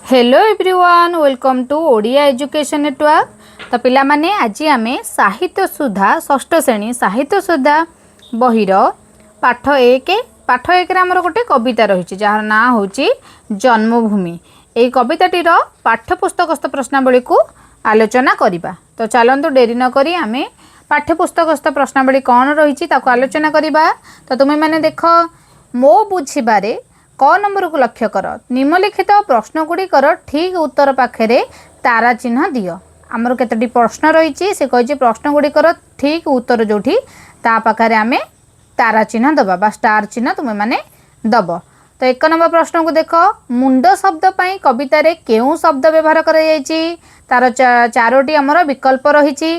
Hello everyone welcome to Odia education network. तो पिला माने आज आमे साहित्य सुधा षष्ठ श्रेणी साहित्य सुधा बहिर पाठ एक आमर गोटे कविता रही जार ना हूँ जन्मभूमि। ये कविताटीर पाठ्यपुस्तकस्थ प्रश्नावली को आलोचना करवा। तो चलतु डेरी नक आम पाठ्यपुस्तकस्थ प्रश्नावली कौन रही आलोचना करवा। तो तुम्हें मैंने देख मो बुझे क नंबर को लक्ष्य कर निम्नलिखित प्रश्नगुड़िकर ठीक उत्तर पाखे तारा चिन्ह दियो। आमर केतोटी प्रश्न रही से कही प्रश्नगुड़िकर ठीक उत्तर जो ता पाखे आम तारा चिन्ह दबा बा स्टार चिन्ह तुम्हें माने दब। तो एक नंबर प्रश्न को देख मुंड शब्द पाई कवितार केउ शब्द व्यवहार कर चारोटी आमर विकल्प रही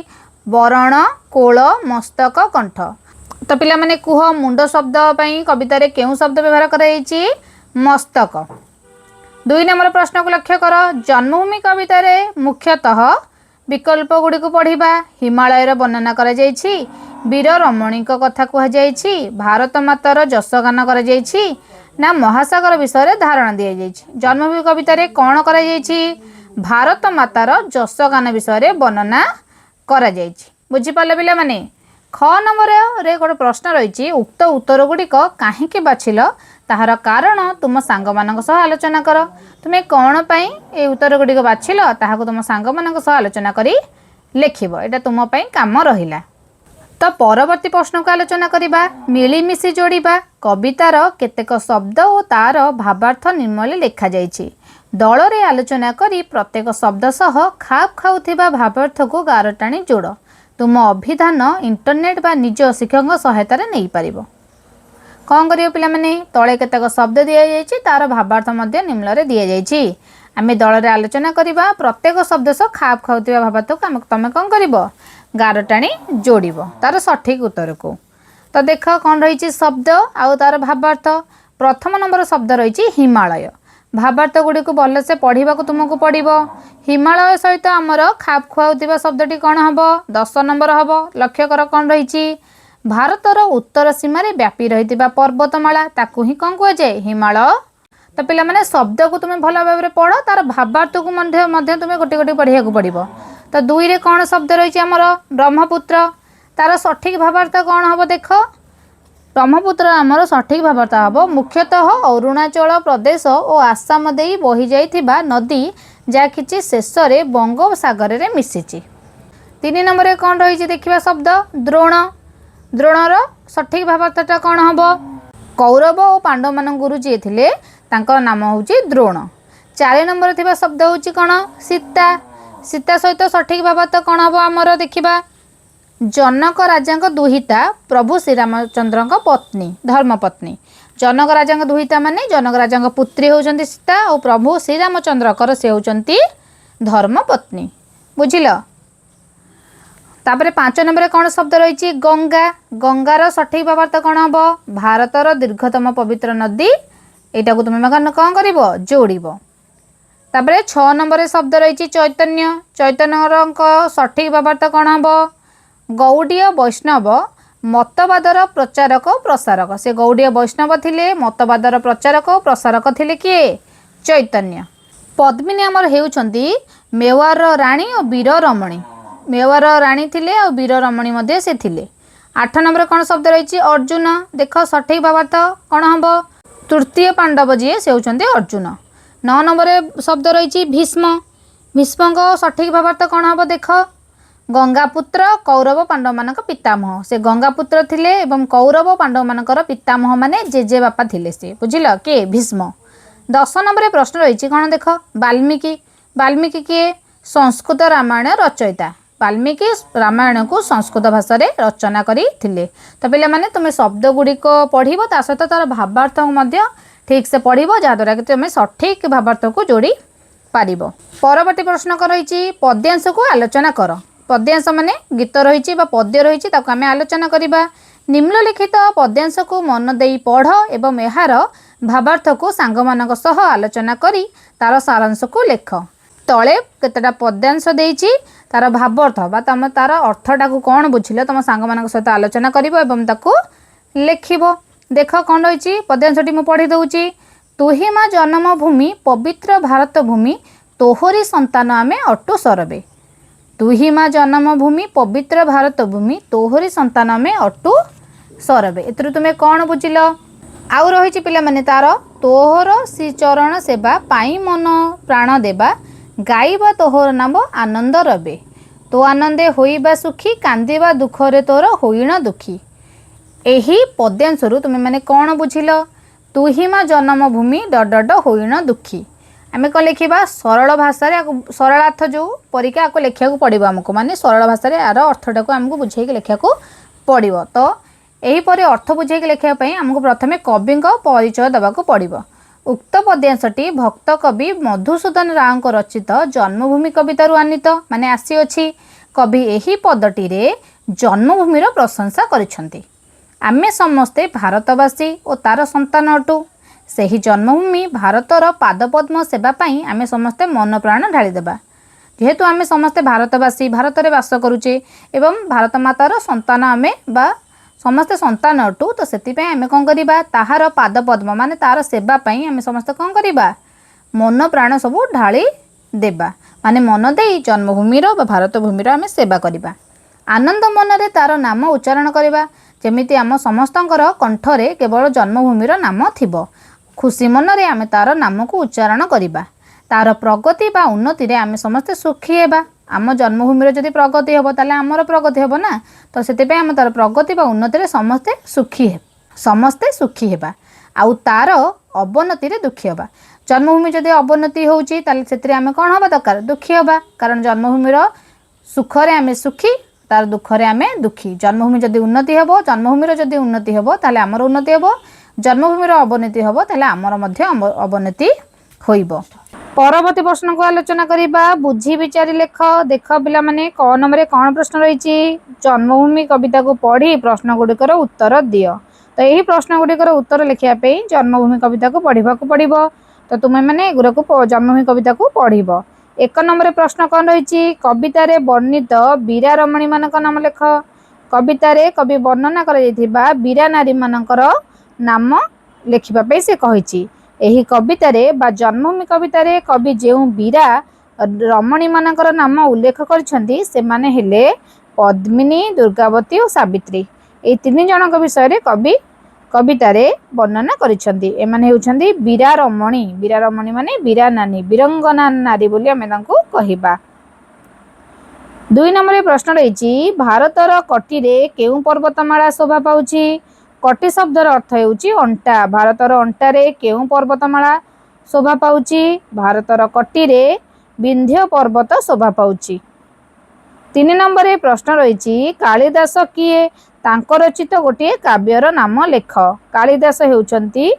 वरण कोल मस्तक कंठ। तो पिला माने कुह मुंड शब्द पाई कवितार केउ शब्द व्यवहार कर मस्तक। दुई नंबर प्रश्न को लक्ष्य कर जन्मभूमि कवितार मुख्यतः विकल्प गुड़ी को पढ़ा हिमालयर वर्णना कर वीर रमणी कथा कहुई भारत मातार जस गान कर ना महासागर विषय धारणा दि जाए। जन्मभूमि कवितार कौन कर भारत मातार जस गान विषय वर्णना कर बुझीपारे पिला माने। ख नंबर रे गोटे प्रश्न रही उक्त उत्तर गुड़िक कहीं बाछिल ताहार कारण तुम सांग मान सह आलोचना कर। तुम्हें कौन पाई ए उत्तर गुड़िक बाछिल ताहाको तुम सांग मान सह आलोचना करी लेखिब। एटा तुम पाई काम रहिला। तो परवर्ती प्रश्न को आलोचना करवा मिलीमिशी जोड़िबा कवितार केतेक शब्द और तार भावार्थ निम्नले लेखा जाइछि। दल रे आलोचना करी प्रत्येक शब्द सह खाप खाउथिबा भावार्थ को गार टाणी जोड़। तुम अभिधान इंटरनेट बा निज शिक्षक सहायता नहीं पारिबो। कौन करियो पिला माने तले केतेक शब्द दिया जाइछि तार भावार्थ मध्य निम्नरे दिया जाइछि। आमे दल रे आलोचना करवा प्रत्येक शब्द सह खाप खाउथिबा भावार्थ को तमे कौन करिवो गार टाणी जोड़िबो तार सठिक उत्तर को। तो देख कौन रही शब्द आउ तार भावार्थ। प्रथम नंबर शब्द रही हिमालय भावार्थ गुड़ी को भलसे पढ़ा तुमको पड़ो। हिमालय सहित आमर खाप खुआ शब्दटी कौन हम 10 नंबर हम लक्ष्य कर कौन रही भारतर उत्तर सीमार व्यापी रही पर्वतमाला ताकू ही कौन कहुए हिमालय। तो पिला माने शब्द को तुम्हें भल भाव में पढ़ तार भावार्थ को तुम्हें गोटे गोटे पढ़ा पड़ो। तो दुई रे कौन शब्द रही आमर ब्रह्मपुत्र तार सठिक भावार्थ कौन हम देख ब्रह्मपुत्र आमर सठिक भावार्थ हम मुख्यतः अरुणाचल प्रदेश और आसाम दे बही जाइथिबा नदी जहाँ कि शेष में बंगोपसागर में मिशिची। 3 नंबर कौन रही देखिए शब्द द्रोण द्रोणर सठिक भावार्थटा कौन हम कौरव और पांडव मान गुरु जी थे नाम हूँ द्रोण। 4 नंबर थी शब्द हूँ कौन सीता सीता सहित सठिक भावार्थ कौन हम आमर देखा जनक राजा दुहिता प्रभु श्रीरामचंद्र पत्नी धर्मपत्नी। जनक राजा दुहिता माने जनक राजा पुत्री होउचंती सीता और प्रभु श्रीरामचंद्र से होउचंती धर्मपत्नी बुझिल। तापरे 5 नंबर कौन शब्द रही गंगा गंगार सठिक भावार्थ कौन हम भारतर दीर्घतम पवित्र नदी एटा को तुम्हें कौन कर जोड़। तापरे 6 नंबर शब्द रही चैतन्य चैतन्य सठिक भावार्थ कौन हम गौड़ीय वैष्णव मतवादर प्रचारक प्रसारक। से गौड़ीय वैष्णव थिले मतवादर प्रचारक प्रसारक थिले किए चैतन्य। पद्मिनी आमर हेउछंती मेवार राणी और वीर रमणी मेवार राणी थिले और वीर रमणी मध्ये से थिले। 8 नंबर कौन शब्द रही अर्जुन देख सठिक भावार्थ कौन हम तृतीय पांडव जी से होउछंती अर्जुन। 9 नंबर शब्द रही भीष्म भीष्म सठिक भावार्थ कौन हम देख गंगापुत्र कौरव पांडव मान पितामह। से गंगापुत्र थिले एवं कौरव पांडव मानकर पितामह माने जेजे बापा थिले से बुझिल के भीष्म। 10 नंबर प्रश्न रही कौन देख वाल्मीकि वाल्मीकि किए संस्कृत रामायण रचयिता वाल्मीकि रामायण को संस्कृत भाषा रे रचना करी थिले। तो पिला माने तुम शब्द गुड़िक पढ़िबो ता सहित तार भावार्थ मध्य ठीक से पढ़िबो जहाँद्वारा कि तुम सठिक भावार्थ को जोड़ी पारिबो। परवर्ती प्रश्न रही पद्यांश को आलोचना कर। पद्यांश माने गीत रही पद्य रही आम आलोचना करवा। निम्नलिखित पद्यांश को मन दे पढ़ एवं यार भावार्थ को सांग मान सह आलोचना करी तार सारांश को लेख। तले केतेटा पद्यांश देइछि तार भावार्थ बा तुम तार अर्थटा को कौन बुझिल तुम सांग मान सहित आलोचना करिवो एवं ताकू लेखिबो। देख कौन रही पद्यांशटी मु पढ़ी दउछि तुही माँ जन्मभूमि पवित्र भारत भूमि तोहरी संतान आमे अटु सरबे। तुही माँ जन्मभूमि पवित्र भारत भूमि तोहरी संतान आमे अटु सरबे। एथुरु तुमे कौन बुझिल? आउ रही पिला माने तार तोहर श्री चरण सेवा पाई मन प्राण देवा गाइबा तोहर नाम आनंद रबे। तो आनंदे होइबा सुखी कांदिबा दुखरे तोर होइण दुखी। एही पद्यांशरू तुमे माने कौन बुझिल? तुही माँ जन्मभूमि डड होइण दुखी। आमे कौन लिखा? सरल भाषा सरलार्थ जो परीक्षा आपको लिखा पड़ो आमको माने सरल भाषा यार अर्थटा को आमको बुझे लिखा पड़ो। तो यहीपर अर्थ बुझे लिखापी आमको प्रथम कवि परिचय देवाक पड़ो। उक्त पद्यांशटी भक्त कवि मधुसूदन राव रचित जन्मभूमि कवितारू आनीत माने आसी। कवि यही पदटी रे जन्मभूमिर प्रशंसा करिसेंती। आमे समस्ते भारतवासी और तार संतान अटू। सेही जन्मभूमि भारतर पादपद्म सेवा पाई आमे समस्ते मन प्राण ढाली देबा। जेहेतु आमे समस्ते भारतवासी भारत में बास करुचे एवं भारत मातार संतान आमे बा समस्ते संतान अटू। तो से आमे कौन करिबा? ताहार पादपद्म माने तार सेवा पाई आमे समस्ते कौन करिबा? मन प्राण सबू ढाली देबा माने मन देई जन्मभूमिर बा भारत भूमिर आमे सेवा करिबा। आनंद मन रे तार नाम उच्चारण करिबा जेमिति आम समस्तंकर कंठरे केवल जन्मभूमिर नाम थिबो। खुशी मन रे आमे तार नाम को उच्चारण करिबा। तार प्रगति बा उन्नति रे आमे समस्ते सुखी हेबा। आम जन्मभूमिर जदि प्रगति हेबो ताले आमर प्रगति हेबो ना। तो सेते आम तार प्रगति बा उन्नति रे समस्ते सुखी हेबा। आउ तार अवनति रे दुखी हेबा। जन्मभूमि जदि अवनति होउची ताले सेते आमे कोन हेबा दरकार? दुखी हेबा। कारण जन्मभूमिर सुखरे आमे सुखी तार दुखरे आमे दुखी। जन्मभूमि जदि उन्नति हेबो जन्मभूमिर जदि उन्नति हेबो ताले आमर उन्नति हेबो। जन्मभूमिर अवनति हेबो ताले आमर मध्य अवनति होइबो। परवर्ती प्रश्न को आलोचना करिबा। बुझी विचारी लेख। देख पिला माने क नंबर कौन प्रश्न रही? जन्मभूमि कविता को पढ़ी प्रश्न गुड़िकर उत्तर दियो। तो यही प्रश्न गुड़िकर उत्तर लिखिया पे जन्मभूमि कविता को पढ़ा पड़ो। तो तुम्हें मैंने एगुरा को जन्मभूमि कविता को पढ़। एक नंबर प्रश्न कौन रही? कवितार वर्णित वीरा रमणी मान नाम लेख। कवितार कवि वर्णना कर वीरा नारी मानकर नाम लिखापी से कही। यही कवितारे बा जन्मभूमि कवितारे कवि जो वीरा रमणी मानकर नाम उल्लेख करछंती से माने हेले पद्मिनी, दुर्गावती और सावित्री। ये तीन जन विषय कवि कवितारे वर्णना करिसेंती। एमाने हेउछंती वीरा रमणी। वीरा रमणी माने वीरा नानी वीरंगना नारी बोली आमे तांको कहिबा। 2 नंबर प्रश्न रही भारतर कटिरे केउ पर्वतमाला शोभा पाउछि? कटि शब्दर अर्थ हेउछि अंटा। भारतर अंटारे केउ पर्वतमाला शोभा पाउछि? भारतर कटिरे विंध्य पर्वत शोभा पाउछि। 3 नंबर प्रश्न रही कालिदास किए? तांको रचित गोटे काव्यर नाम लेख। कालिदास हेउछंती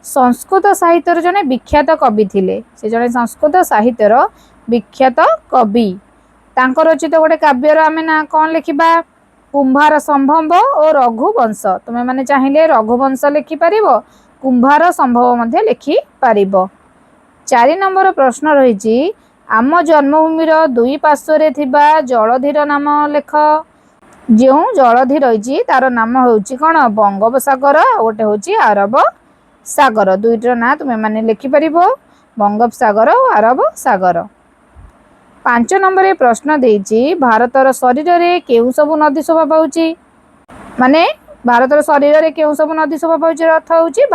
संस्कृत साहित्यर जने विख्यात कवि थिले। से जने संस्कृत साहित्यर विख्यात कवि। तांको रचित गोटे काव्यर आमे ना कौन लिखिबा? कुंभार संभव और रघुवंश। तुमे माने चाहिए रघुवंश लिखि पारिबो, कुंभार संभव मध्ये लिखि पारिबो। 4 नंबर प्रश्न रही आम जन्मभूमिर 2 पार्श्वरे थिबा जलधिर नाम लेख। जो जलधि रही तार नाम होउची कौन? बंगोपसागर गोटे होउची अरब सागर। दुईटर ना तुम्हें माने लिखि पारिबो बंगोपसागर और अरब सागर। 5 नंबर प्रश्न देइची भारतर शरीर रे केउ सब नदी शोभा पाउची? माने भारतर शरीर रे केउ सब नदी शोभा पाउची अर्थ होउची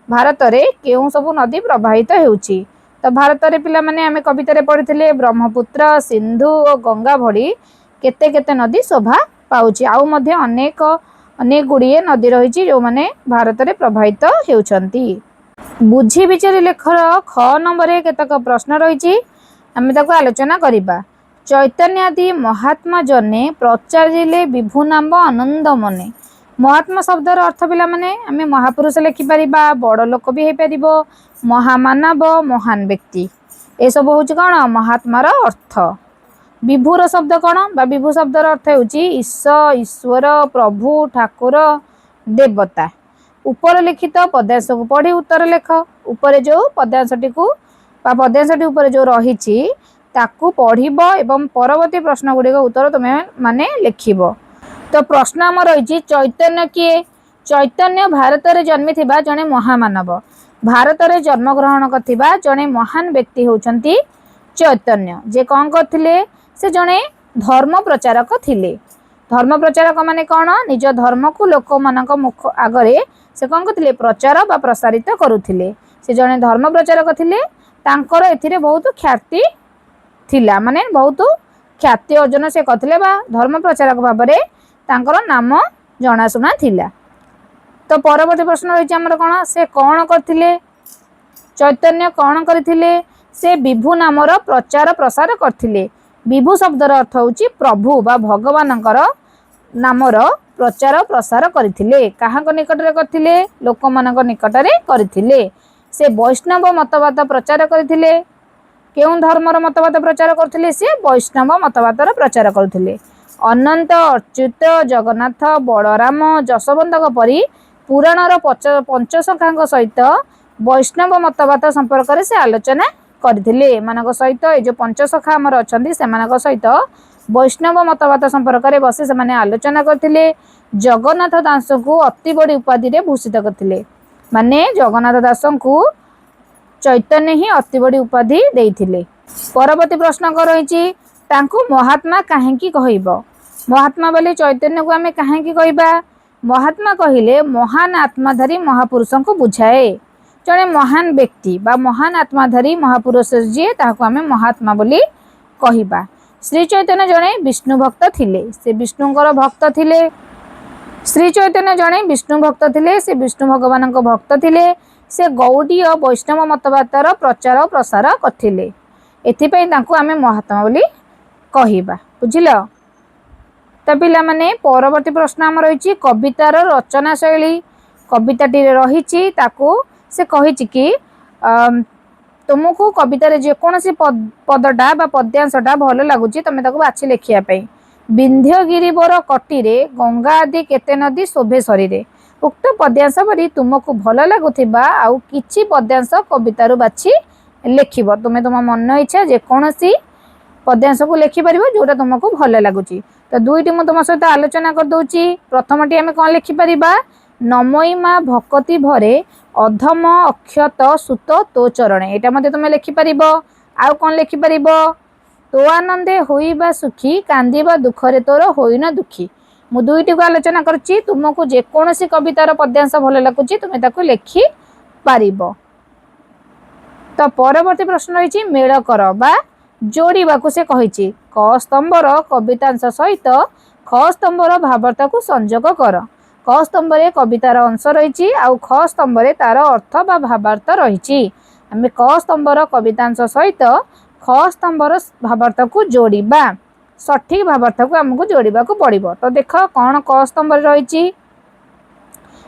भारत रे केउ सब नदी प्रवाहित हेउची। तो भारत रे पिला माने आमे कविता रे पढ़िथिले ब्रह्मपुत्र, सिंधु और गंगा भली केते केते नदी शोभा पाउची। आउ मध्ये अनेक गुड़िए नदी रही जो माने भारत रे प्रवाहित हेउछंती। बुझी विचारी लेखर ख नंबर केतक प्रश्न रही आमे ताको आलोचना करिबा। चैतन्यादि महात्मा जने प्रचारिले विभु नाम आनंद मने। महात्मा शब्दर अर्थ पिला माने आमे महापुरुष लिखि पारिबा, बड़ लोक भी हे परिबो, महामानव, महान व्यक्ति। ए सब होउची कोन महात्मार अर्थ। विभुर शब्द कौन? विभु शब्दर अर्थ होउची ईश्वर, प्रभु, ठाकुर, देवता। ऊपर लिखित पद्यांश को पढ़ी उत्तर लेख। ऊपर जो पद्यांशटी को पद्यांशटी ऊपर जो रही ताकू पढ़िबो एवं परवर्ती प्रश्न गुड़िक उत्तर तुम्हें माने लिखिबो। तो प्रश्न आम रही चैतन्य किए? चैतन्य भारत में जन्मी थिबा जने महामानव। भारत में जन्मग्रहण करथिबा जड़े महान व्यक्ति होउछंती चैतन्य। जे कौन करथिले से जड़े धर्म प्रचारक थिले। धर्म प्रचारक माने कौन निज धर्म को लोक मानक मुख आगरे से कौन करथिले प्रचार बा प्रसारित करुथिले। से जड़े धर्म प्रचारक थिले तांकर एथिरे बहुत ख्याति थिला माने बहुत ख्याति अर्जन से करथिले बा धर्म प्रचारक भाबरे तांकर नाम जनाशुना थिला। तो परवर्ती प्रश्न रही आमर कौन से कौन करथिले चैतन्य कौन करथिले से विभु नामर प्रचार प्रसार करथिले। विभु शब्दर अर्थ होची प्रभु बा भगवानंकर नामर प्रचार प्रसार करथिले। काहाक निकटरे करथिले लोकमानक निकटरे करथिले। से वैष्णव मतवाद प्रचार करथिले। केउं धर्मर मतवाद प्रचार करथिले से वैष्णव मतवादर प्रचार करथिले। अनंत अच्युत जगन्नाथ बलराम जशवंतक परी पुराणर पंचसखांक सहित वैष्णव मतवाद संपर्क में से आलोचना करथिले। मानक सहित ये जो पंचसखा आमर अछंती सेमानक सहित वैष्णव मतवाद संपर्क में बसी से माने आलोचना करथिले। जगन्नाथ दास को अति बड़ी उपाधि रे भूषित करथिले। माने जगन्नाथ दास को चैतन्य ही अति बड़ी उपाधि देइथिले। परवर्ती प्रश्न को रही तांको महात्मा काहेकि कहइबो। महात्मा बोले चैतन्य को आमे काहेकि कहइबा। महात्मा कहिले महान आत्माधारी महापुरुषों को बुझाए। जड़े महान व्यक्ति बा महान आत्माधारी महापुरुष जी ताको आमे महात्मा बोली कहिबा। श्री चैतन्य जड़े विष्णु भक्त थिले। से विष्णुंकर भक्त थिले। श्री चैतन्य जड़े विष्णु भक्त थिले। से विष्णु भगवान भक्त थिले। से गौड़ीय वैष्णव मतवादर प्रचार और प्रसार करथिले। एथिपई तांको आमे महात्मा बोली कहिबा। बुझिल तो पिला माने परवर्ती प्रश्न आम रही कवितार रचना शैली। कविताटी रही ताको से कहिछि कि तुमको कवितार जेकोसी पदटा बा पद्यांशटा भल लगुच तुम ताको बाछि लेखिया पई। विंध्यगिरिवर कटीरे गंगा आदि केते नदी शोभे शरीरे। उक्त पद्यांश परी तुमको भल लगुथिबा आउ किछि पद्यांश कवितारू बाछि लेखिब। तुम तुम मन इच्छा जेकोसी पद्यांश को लेखिपर जोटा तुमको भल लगुच। तो दुईटी मुझे तुम सहित आलोचना कर दूची। प्रथमटी आम कौन लिखिपर नमयी माँ भक्ति भरे अधम अक्षत सुत तो चरणे। यहाँ मत तुम लिखिपर। आउ कौन लिखिपर तो आनंदे होइबा सुखी कांदिबा दुखरे तोर होइना दुखी। मु दुईटी को आलोचना करछि। तुमको जेकोसी कवितार पद्यांश भल लगुच तुम ताको लिखि पारिबो। तो परवर्ती प्रश्न रही मेल कर बा जोड़वा को से कही क स्तंभर कवितांश सहित ख स्तंभर भावार्थ को संजोग कर। क स्तंभरे कवितार अंश रही आउ ख स्तंभरे तार अर्थ बा भावार्थ रही। आम क स्तंभर कवितांश सहित ख स्तंभर भावार्थ को जोड़वा। सठिक भावार्थ को आमको जोड़वा को पड़ो। तो देख कौन क स्तंभरे रही।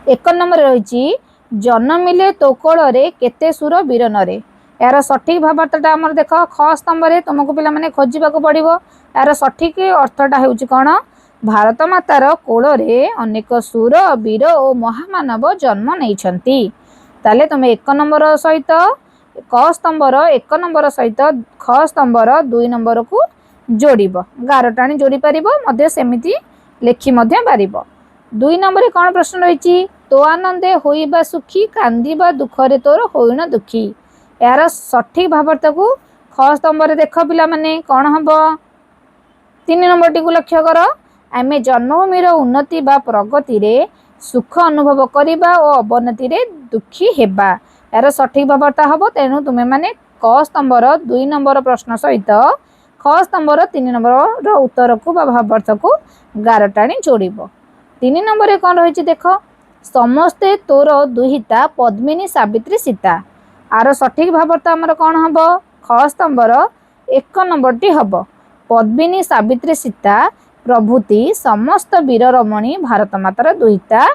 एक नंबर रही जन्मिले तो कोଳରେ केते सुर वीरनरे। यार सठिक भावार्थटा आमर देख ख स्तंभरे तुमको पिला माने खोजिबा को पड़िबो। यार सठिक अर्थटा हेउची कोन भारत मातार कोଳରେ अनेक सुर वीर और महामानव जन्म नैछंती। ताले तुम एक नंबर सहित क स्तंभर एक नंबर सहित ख स्तंभर दुई नंबर को जोड़िब। गार टाणी जोड़ी पारिबो मध्य सेमिति लेखि मध्य पारिबो। दुई नंबर कौन प्रश्न रही तो आनंदे होइबा सुखी कांदिबा दुखरे तोर होइना दुखी। यार सठिक भावार्थ को ख स्तंभरे देख पिला माने कौन हम। तीन नंबर टी को लक्ष्य कर आमे जन्मभूमिर उन्नति बा प्रगति रे सुख अनुभव करिबा और अवनति रे दुखी हेबा। यार सठिक भावार्थ हम। तेणु तुम्हें माने क स्तंभर दुई नंबर प्रश्न सहित ख स्तंभर तीन नंबर उत्तर को बा भावार्थ को गार टाणी जोड़िब। तीन नंबर कौन रही देख समस्ते तोर दुहिता पद्मिनी सावित्री सीता। आर सठिक भावार्थ आमर कौन हम ख स्तंभर एक नंबर टी हम पद्मिनी सावित्री सीता प्रभृति समस्त वीर रमणी भारत मातार दुहिता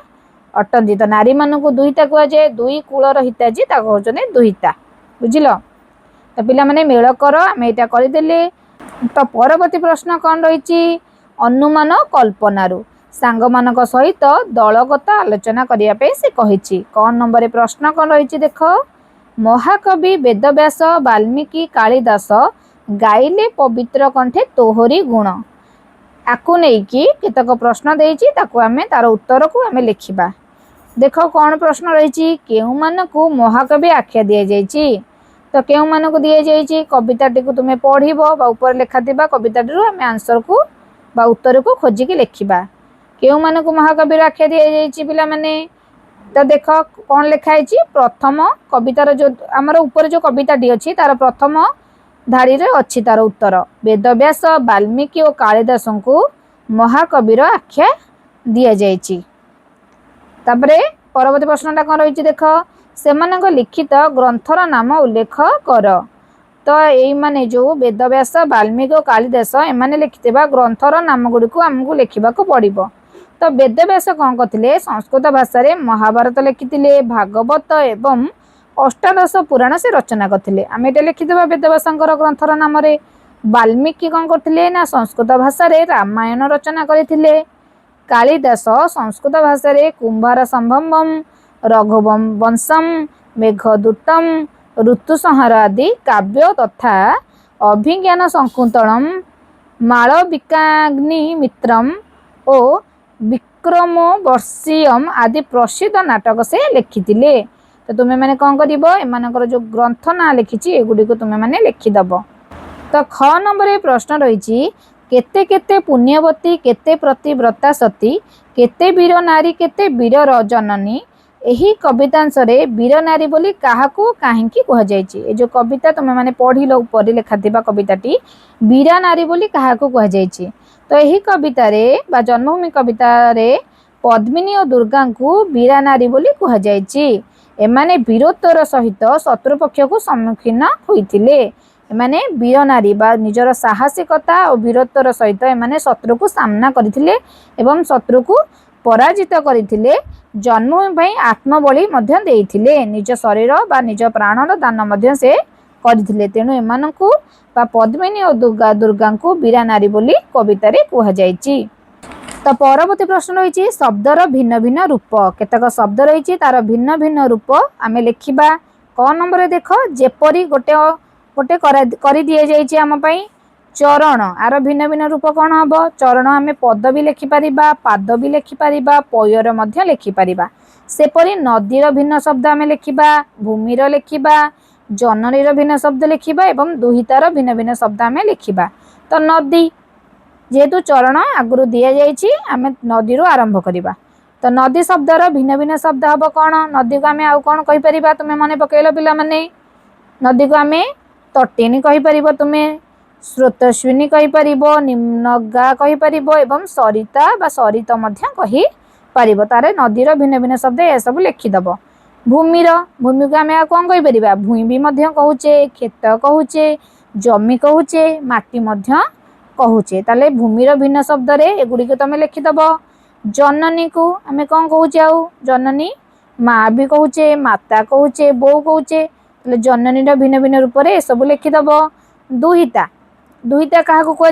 अटंती। तो नारी मान को दुहिता कह जाए दुई कूलर हिताजी कहते दुहिता। बुझिल तो पिला माने मेल कर आम यहाँ करदे। तो परवर्ती प्रश्न कौन रही अनुमान कल्पनारू सांग मानक सहित दलगत आलोचना करने से कही। कौन नंबर प्रश्न कौन रही देख महाकवि वेदव्यास वाल्मीकि कालिदास गाइले पवित्र कंठे तोहरी गुण। आकु नहीं कि केतक प्रश्न देछि ताकु आमे तार उत्तर को आमे लिखिबा। देख कौन प्रश्न रही केउमानकु महाकवि आख्या दि जाइछि तो केउमानकु दि जाइछि कविताटी को तुमे पढ़िबो बा ऊपर लेखा थिबा कविताटी रो हम आंसर को बा उत्तर को खोजिकी लिखिबा केउमानकु महाकवि आख्या दि जाइछि पिला माने तो देख कौन लिखाई प्रथम कवितार जो आमर ऊपर जो कविताटी अच्छी तार प्रथम धाड़ी रे अच्छी तार उत्तर वेदव्यास वाल्मीकि और कालिदास को महाकविर आख्या दि जाइछि। तापरे परवर्ती प्रश्नटा कौन रही देख से लिखित ग्रंथर नाम उल्लेख कर तो यही माने जो वेदव्यास वाल्मीकि और कालिदास एमाने लिखिथिबा ग्रंथर नाम गुडी को हमकु लिखिबाको पड़िबो। तो वेदव्यास कौन करथिले संस्कृत भाषा रे महाभारत लिखिथिले भागवत एवं अष्टादश पुराण से रचना करथिले आमे एटा लिखिथिबा वेदव्यासंकर ग्रंथर नाम रे। वाल्मीकि कौन करथिले ना संस्कृत भाषा रे रामायण रचना करथिले। कालिदास संस्कृत भाषा रे कुंभार संभवम रघुवंशम वंशम मेघदूतम ऋतुसंहार आदि काव्य तथा अभिज्ञान संकुतलम मालविकाग्नि मित्रम और विक्रम वर्षीयम आदि प्रसिद्ध नाटक से लिखिथिले। तो तुम्हें मैंने कौन करिवो एमानकर जो ग्रंथ ना लिखिछि एगुडी को तुम्हें मैंने लिखिदब। तो ख नंबर प्रश्न रही केते केते पुण्यवती केते प्रतिव्रता सती केते वीर नारी केते वीर जननी एही कवितांश रे वीर नारी बोली काहाकू काहेकि कह जायछि। ए जो कविता तुम माने पढ़िलो ऊपर लिखाथिबा कविताटी वीर नारी बोली काहाकू कह जायछि। तो यही कविता रे बा जन्मभूमि कविता रे पद्मिनी और दुर्गा को वीर नारी बोली कह जायछि। एमाने वीरत्वर सहित शत्रुपक्ष को सम्मुखीन होइथिले। एमाने वीर नारी बा निजर साहसिकता और वीरत्वर सहित एमाने शत्रु को सामना करथिले एवं शत्रु को पराजित करथिले। जन्मभूमि भाई आत्मबली मध्य देइथिले निज शरीर बा निज प्राणर दान मध्य से करथिले। तेणु एमानकु बा पद्मिनी और दुर्गा को वीरा नारी बोली कविता रे कह जायछि। तो परवर्ती प्रश्न रही शब्दर भिन्न भिन्न रूप केतक शब्द रही तार भिन्न भिन्न रूप आमे लिखिबा। क नंबर देख जेपरी गोटे गोटे करि दिए जायछि आम पई चरण आर भिन्न भिन्न रूप कौन हम चरण आम पद भी लिखिपर पाद भी लिखिपर पयर मध्य लिखिपर। सेपरी नदीर भिन्न शब्द आम लिखा भूमिर लिखा जननीर भिन्न शब्द लिखा एवं दुहितार भिन्न भिन्न शब्द आम लिखा। तो नदी जेहेतु चरण आगुरी दि जाइए आम नदी आरंभ करवा। तो नदी शब्दर भिन्न भिन्न शब्द हम कौन नदी को आम आउ कौन कहीपर तुम्हें मन पकड़ पिला माने नदी को आम तटिनी कहीपर तुम्हें स्रोतस्विनी कहीपर निम्नगा कहीपर एवं सरिता बा सरित कही पारिबो। तारे नदीर भिन्न भिन्न शब्द यह सब लिखिदब। भूमिर भूमि को आम कौन कहीपर भूई भी कहूचे खेत कहूचे जमी कहूचे माटी कहूचे। ताले भूमिर भिन्न शब्द रे एगुड़ी को तुम लिखिदब। जननी को आम कौन कहूचे आउ जननी माँ भी कहूचे माता कहूचे बो कहूचे। जननीर भिन्न भिन्न रूप से सब लिखिदब। दुहिता दुहिता क्या कहुए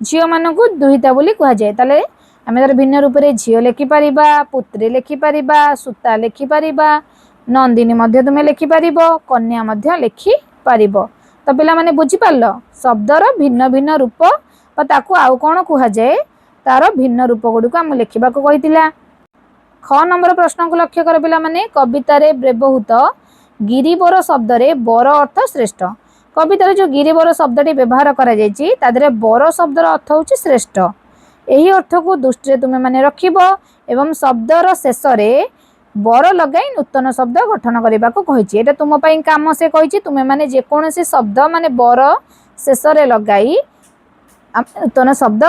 झील मान को दुहिता बोली कहुए। ताले आम तार भिन्न रूप से झील लिखिपर पुत्री लिखिपर सूता लिखिपर नंदिनी तुम्हें लिखिपर कन्या लिखिपर। तो पिला माने बुझिपाल शब्दर भिन्न भिन्न रूप ताकू आउ कौन कहुए तार भिन्न रूप गुड़िक आम लिखा कही। ख नंबर प्रश्न को लक्ष्य कर पिला माने कवितार व्यवहृत गिरिवर शब्द रे बर अर्थ श्रेष्ठ। कवितार जो गिरिवर शब्दटी व्यवहार कर बर शब्दर अर्थ हूँ श्रेष्ठ। यही अर्थ को दृष्टि तुम्हें माने रखिब एवं शब्दर शेष रे बर लगाई नूतन शब्द गठन करने को कही। तुम काम से कही तुम्हें माने जेकोसी शब्द माने बर शेष रे लगाई नूतन शब्द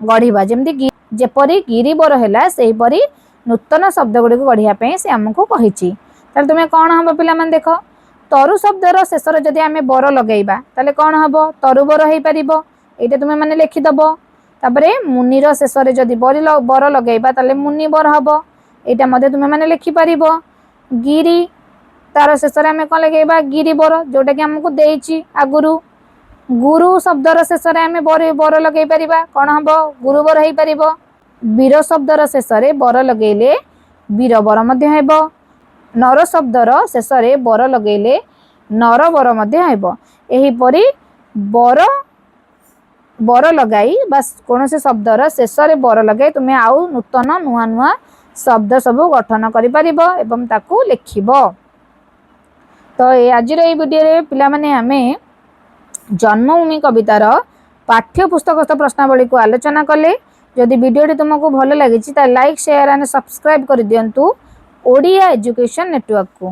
गढ़ा जमती जेपरी गिरिवर है से परी नूतन शब्द गुड़ी गढ़ापी से आमको कही। तुम्हें कौन हम पिला माने देख तरु शब्दर शेष जदि आम बर लगेबा ताले कौन हम तरुबर हो पार ये तुम्हें मैंने लिखिदब। तापरे मुनिर शेष जदि बर लगेबा ताले मुनिबर हम यहाँ तुम्हें मैंने लिखिपर। गिरी तार शेष आम कौन लगेबा गिरिबर जोटा कि आमको देइछि आगुरु। गुरु शब्दर शेष आम बर लगे पार कौन हम गुरुबर हो पार। वीर शब्दर शेष बर लगेले वीरबर हेब। नर शब्दर शेष बर लगेले नरबर यहीपरी बर बर लगाई बस कौन से शब्दर शेष बर लगाई तुम्हें आउ नूतन नुआ नुआ शब्द सब गठन करि परिबो एवं ताकू लिखिबो। तो आज वीडियो रे पिला माने आमे जन्मभूमि कवितार पाठ्य पुस्तकस्थ प्रश्नावली को आलोचना कले। जदि वीडियो तुमको भल लगी लाइक शेयर एंड सब्सक्राइब कर दियंतु ओडिया एजुकेशन नेटवर्क को।